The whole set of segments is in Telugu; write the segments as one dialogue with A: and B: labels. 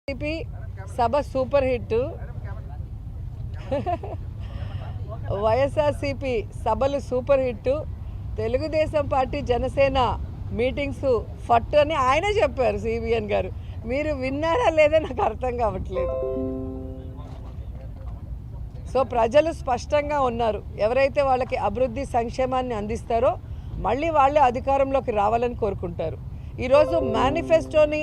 A: వైఎస్ఆర్సీపీ సభ సూపర్ హిట్. వైఎస్ఆర్సీపీ సభలు super hit. Telugu Desam party Janasena meetings ఫట్ అని ఆయనే చెప్పారు సిబిఎన్ గారు. మీరు విన్నారా లేదా నాకు అర్థం కావట్లేదు. సో ప్రజలు స్పష్టంగా ఉన్నారు. ఎవరైతే వాళ్ళకి అభివృద్ధి సంక్షేమాన్ని అందిస్తారో మళ్ళీ వాళ్ళే అధికారంలోకి రావాలని కోరుకుంటారు. ఈరోజు మేనిఫెస్టోని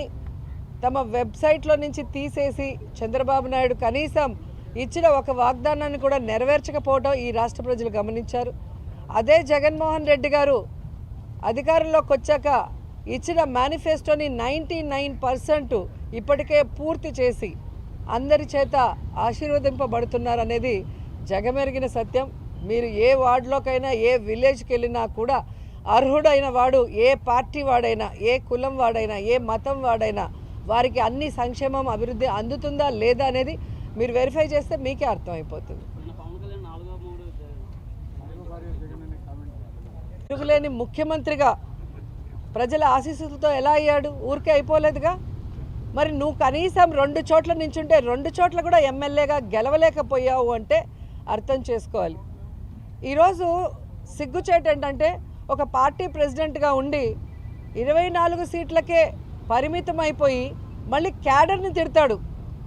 A: తమ వెబ్సైట్లో నుంచి తీసేసి చంద్రబాబు నాయుడు కనీసం ఇచ్చిన ఒక వాగ్దానాన్ని కూడా నెరవేర్చకపోవడం ఈ రాష్ట్ర ప్రజలు గమనించారు. అదే జగన్మోహన్ రెడ్డి గారు అధికారంలోకి వచ్చాక ఇచ్చిన మేనిఫెస్టోని 99% ఇప్పటికే పూర్తి చేసి అందరి చేత ఆశీర్వదింపబడుతున్నారనేది జగమెరిగిన సత్యం. మీరు ఏ వార్డులోకైనా ఏ విలేజ్కి వెళ్ళినా కూడా అర్హుడైన వాడు ఏ పార్టీ వాడైనా ఏ కులం వాడైనా ఏ మతం వాడైనా వారికి అన్ని సంక్షేమం అభివృద్ధి అందుతుందా లేదా అనేది మీరు వెరిఫై చేస్తే మీకే అర్థమైపోతుంది. తిరుగులేని ముఖ్యమంత్రిగా ప్రజల ఆశీస్సులతో ఎలా అయ్యాడు? ఊరికే అయిపోలేదుగా. మరి నువ్వు కనీసం 2 చోట్ల నించుంటే 2 చోట్ల కూడా ఎమ్మెల్యేగా గెలవలేకపోయావు అంటే అర్థం చేసుకోవాలి. ఈరోజు సిగ్గుచేటు ఏంటంటే ఒక పార్టీ ప్రెసిడెంట్గా ఉండి 24 సీట్లకే పరిమితం అయిపోయి మళ్ళీ క్యాడర్ని తిడతాడు.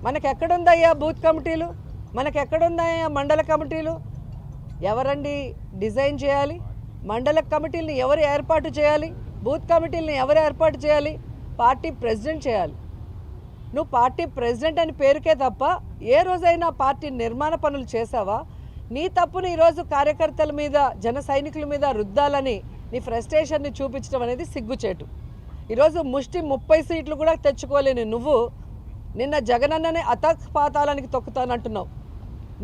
A: మనకెక్కడుందయ్యా బూత్ కమిటీలు, మనకెక్కడుందయ్యా మండల కమిటీలు? ఎవరండి డిజైన్ చేయాలి? మండల కమిటీలని ఎవరు ఏర్పాటు చేయాలి? బూత్ కమిటీలని ఎవరు ఏర్పాటు చేయాలి? పార్టీ ప్రెసిడెంట్ చేయాలి. నువ్వు పార్టీ ప్రెసిడెంట్ అని పేరుకే తప్ప ఏ రోజైనా పార్టీ నిర్మాణ పనులు చేసావా? నీ తప్పుని ఈరోజు కార్యకర్తల మీద జన సైనికుల మీద రుద్దాలని నీ ఫ్రస్ట్రేషన్ని చూపించడం అనేది సిగ్గుచేటు. ఈరోజు ముష్టి 30 సీట్లు కూడా తెచ్చుకోలేని నువ్వు నిన్న జగనన్ననే అతపాతాలానికి తొక్కుతానంటున్నావు.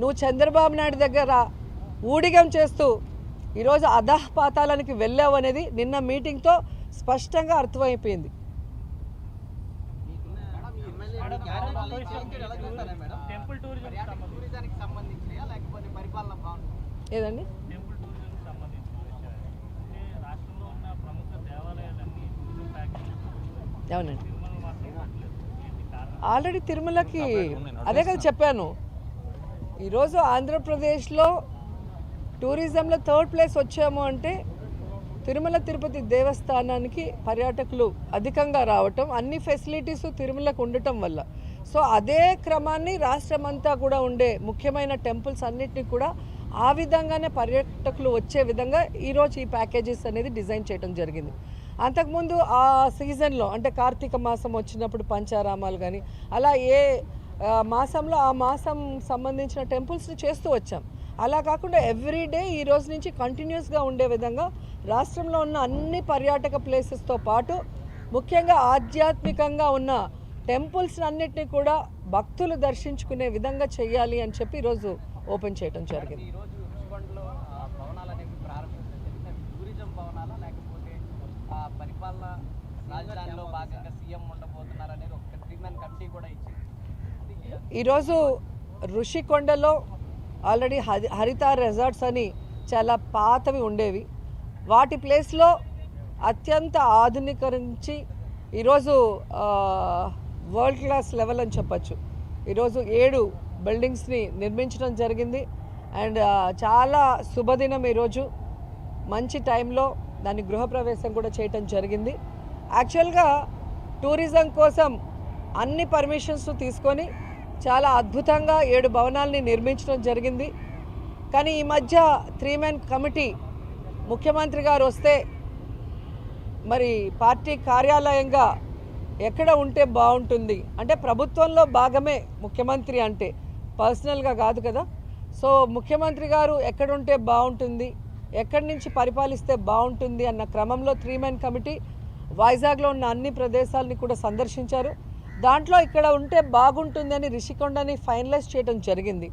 A: నువ్వు చంద్రబాబు నాయుడు దగ్గర ఊడిగం చేస్తూ ఈరోజు అధపాతాలానికి వెళ్ళావు అనేది నిన్న మీటింగ్తో స్పష్టంగా అర్థమైపోయింది. ఏదండి అవునండి, ఆల్రెడీ తిరుమలకి అదే కదా చెప్పాను. ఈరోజు ఆంధ్రప్రదేశ్లో టూరిజంలో 3rd ప్లేస్ వచ్చాము అంటే తిరుమల తిరుపతి దేవస్థానానికి పర్యాటకులు అధికంగా రావటం, అన్ని ఫెసిలిటీస్ తిరుమలకు ఉండటం వల్ల. సో అదే క్రమాన్ని రాష్ట్రం అంతా కూడా ఉండే ముఖ్యమైన టెంపుల్స్ అన్నిటినీ కూడా ఆ విధంగానే పర్యాటకులు వచ్చే విధంగా ఈరోజు ఈ ప్యాకేజెస్ అనేది డిజైన్ చేయడం జరిగింది. అంతకుముందు ఆ సీజన్లో అంటే కార్తీక మాసం వచ్చినప్పుడు పంచారామాలు కానీ అలా ఏ మాసంలో ఆ మాసం సంబంధించిన టెంపుల్స్ని చేస్తూ వచ్చాం. అలా కాకుండా ఎవ్రీడే ఈ రోజు నుంచి కంటిన్యూస్గా ఉండే విధంగా రాష్ట్రంలో ఉన్న అన్ని పర్యాటక ప్లేసెస్తో పాటు ముఖ్యంగా ఆధ్యాత్మికంగా ఉన్న టెంపుల్స్ అన్నిటినీ కూడా భక్తులు దర్శించుకునే విధంగా చేయాలి అని చెప్పి ఈరోజు ఓపెన్ చేయడం జరిగింది. ఈరోజు ఋషికొండలో ఆల్రెడీ హరిత రిసార్ట్స్ అని చాలా పాతవి ఉండేవి. వాటి ప్లేస్లో అత్యంత ఆధునీకరించి ఈరోజు వరల్డ్ క్లాస్ లెవెల్ అని చెప్పచ్చు. ఈరోజు 7 బిల్డింగ్స్ని నిర్మించడం జరిగింది. అండ్ చాలా శుభదినం ఈరోజు. మంచి టైంలో దాన్ని గృహప్రవేశం కూడా చేయటం జరిగింది. యాక్చువల్గా టూరిజం కోసం అన్ని పర్మిషన్స్ తీసుకొని చాలా అద్భుతంగా 7 భవనాల్ని నిర్మించడం జరిగింది. కానీ ఈ మధ్య 3 మెన్ కమిటీ ముఖ్యమంత్రి గారు వస్తే మరి పార్టీ కార్యాలయంగా ఎక్కడ ఉంటే బాగుంటుంది అంటే ప్రభుత్వంలో భాగమే ముఖ్యమంత్రి అంటే, పర్సనల్గా కాదు కదా. సో ముఖ్యమంత్రి గారు ఎక్కడుంటే బాగుంటుంది, ఎక్కడి నుంచి పరిపాలిస్తే బాగుంటుంది అన్న క్రమంలో 3 మెన్ కమిటీ వైజాగ్లో ఉన్న అన్ని ప్రదేశాలని కూడా సందర్శించారు. దాంట్లో ఇక్కడ ఉంటే బాగుంటుంది అని రిషికొండని ఫైనలైజ్ చేయడం జరిగింది.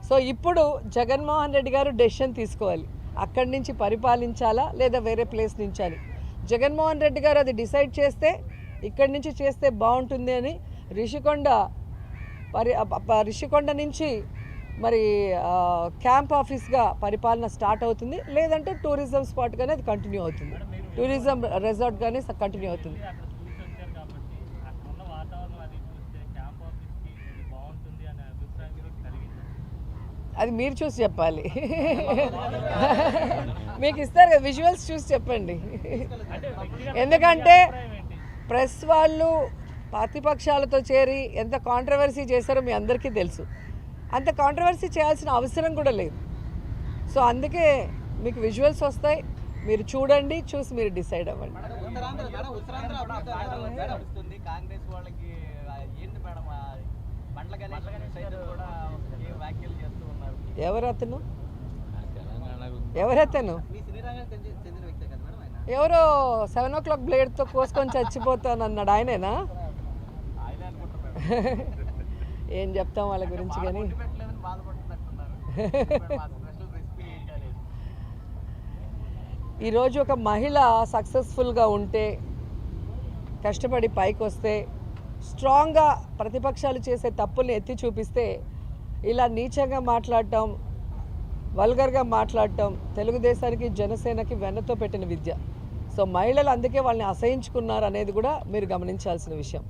A: సో ఇప్పుడు జగన్మోహన్ రెడ్డి గారు డెసిషన్ తీసుకోవాలి, అక్కడి నుంచి పరిపాలించాలా లేదా వేరే ప్లేస్ నుంచాలి. జగన్మోహన్ రెడ్డి గారు అది డిసైడ్ చేస్తే ఇక్కడి నుంచి చేస్తే బాగుంటుంది అని రిషికొండ నుంచి మరి క్యాంప్ ఆఫీస్గా పరిపాలన స్టార్ట్ అవుతుంది. లేదంటే టూరిజం స్పాట్గానే అది కంటిన్యూ అవుతుంది, టూరిజం రిసార్ట్గానే కంటిన్యూ అవుతుంది. అది మీరు చూసి చెప్పాలి. మీకు ఇస్తారు కదా విజువల్స్ చూసి చెప్పండి. ఎందుకంటే ప్రెస్ వాళ్ళు ప్రతిపక్షాలతో చేరి ఎంత కాంట్రవర్సీ చేశారో మీ అందరికీ తెలుసు. అంత కాంట్రవర్సీ చేయాల్సిన అవసరం కూడా లేదు. సో అందుకే మీకు విజువల్స్ వస్తాయి, మీరు చూడండి, చూసి మీరు డిసైడ్ అవ్వండి. ఎవరతను ఎవరో 7 o'clock బ్లేడ్తో కోసుకొని చచ్చిపోతానన్నాడు ఆయనేనా? ఏం చెప్తాం వాళ్ళ గురించి. కానీ ఈరోజు ఒక మహిళ సక్సెస్ఫుల్గా ఉంటే, కష్టపడి పైకి వస్తే, స్ట్రాంగ్గా ప్రతిపక్షాలు చేసే తప్పుల్ని ఎత్తి చూపిస్తే ఇలా నీచంగా మాట్లాడటం, వల్గర్గా మాట్లాడటం తెలుగుదేశానికి జనసేనకి వెన్నతో పెట్టిన విద్య. సో మహిళలు అందుకే వాళ్ళని అసహించుకున్నారు అనేది కూడా మీరు గమనించాల్సిన విషయం.